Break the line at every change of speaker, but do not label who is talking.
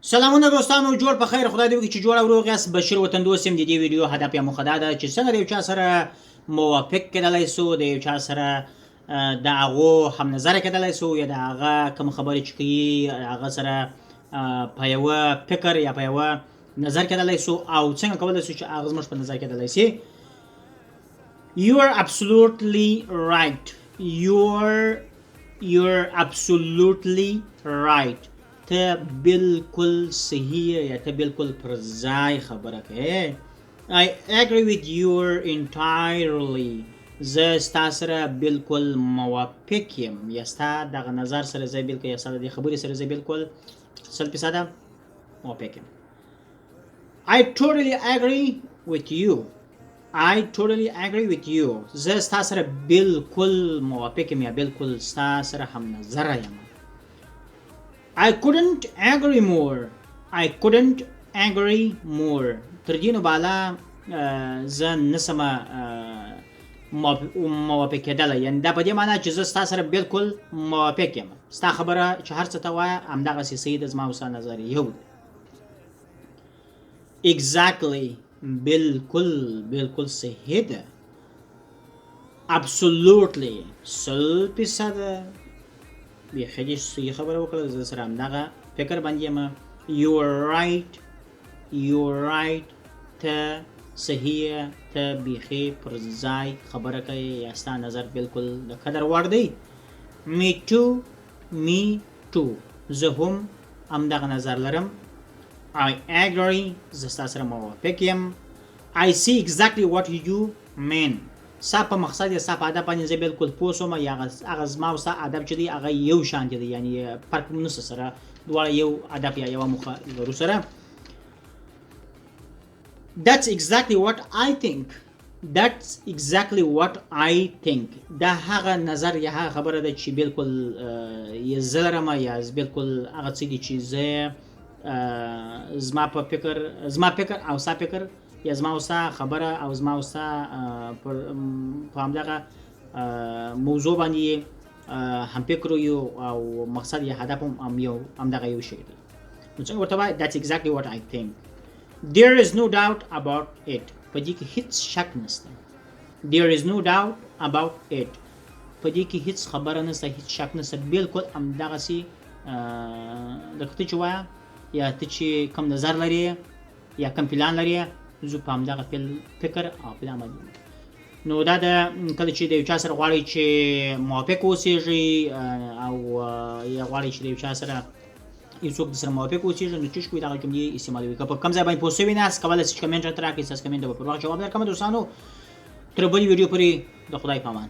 سلامونه دوستانو، جوړ په خیر. خدای دې وکړي چې جوړ او روغ یاست. بشیر وطندوست یم. د دې ویډیو هدف یا موخه دا ده چې څنګه د یو چا سره موافق کېدلی سو، د یو چا سره د هغو هم نظره کېدلی سو، یا د هغه کوم خبرې چې کوي هغه سره په یوه فکر یا په یوه نظر کېدلی سو، او څنګه کولی سو چې هغه زموږ په نظر کېدلی سي. You are absolutely right. You're absolutely right. ته بالکل صحیح یا ته بالکل پر ځای خبره کوي. I agree with you entirely. زه ستا سره بالکل موافق یم، یا ستا دغه نظر سره زه بالکل، یا ستا د دې خبرې سره زه بالکل 100% موافق یم. I totally agree with you. زه ستا سره بالکل موافق یم، یا بالکل ستا سره هم نظره یم. I couldn't agree more. تر دې نو بالا زه نسم موافق کېدلی، یعنې دا په دې معنا چې زه ستا سره بالکل موافق یم. ستا خبره چې هر څه ته وایه همدغسې صحیح ده، زما او ستا نظر یو دی. Exactly. بالکل صحیح ده. Absolutely 100% بیخي دې صحیح خبره وکړه، زه سره همدغه فکر باندې یم. You're right. ته صحیح، ته بیخي پر ځای خبره کوي، یا ستا نظر بالکل د قدر وړ دی. Me too. زه هم همدغه نظر لرم. I agree. زه ستا سره موافق یم. I see exactly what you mean. ستا په مقصد یا ستا په هدف باندې زه بالکل پوه سوم، یا هغه زما او ستا هدف چې دی هغه یو شانتې دی، یعنې فرق نشته سره، دواړه یو هدف یا یوه موخه لرو سره. That's exactly what I think. دا هغه نظر یا هغه خبره ده چې بالکل یا زه لرم، یا بالکل هغه څه دي چې زه زما فکر او ستا فکر، یا زما او ستا خبره او زما او ستا په همدغه موضوع باندې هم فکر یو، او مقصد یا هدف هم یو، همدغه یو شی دی. نو څنګه ورته وایي That's exactly what I think. There is no doubt about it. په دې کې هیڅ شک نشته. There is no doubt about it. په دې کې هیڅ خبره نشته، هیڅ شک نشته. بالکل همدغسې لکه ته چې وایه، یا ته چې کوم نظر لرې یا کوم پلان لرې، زه په همدغه فکر او پلان باندې. نو دا د کله چې د یو چا سره غواړئ چې موافق اوسېږئ، او یا غواړئ چې د یو چا سره یو څوک درسره موافق اوسېږي، نو څه کوئ، دغه جملې استعمالوئ. که په کوم ځای باندې پوه سوي ناست، کولی شئ چې کمنټ راته راکړئ. ستاسو کمنټ ته به پر وخت جواب درکړم. دوستانو تر بلې ویډیو پورې د خدای په امان.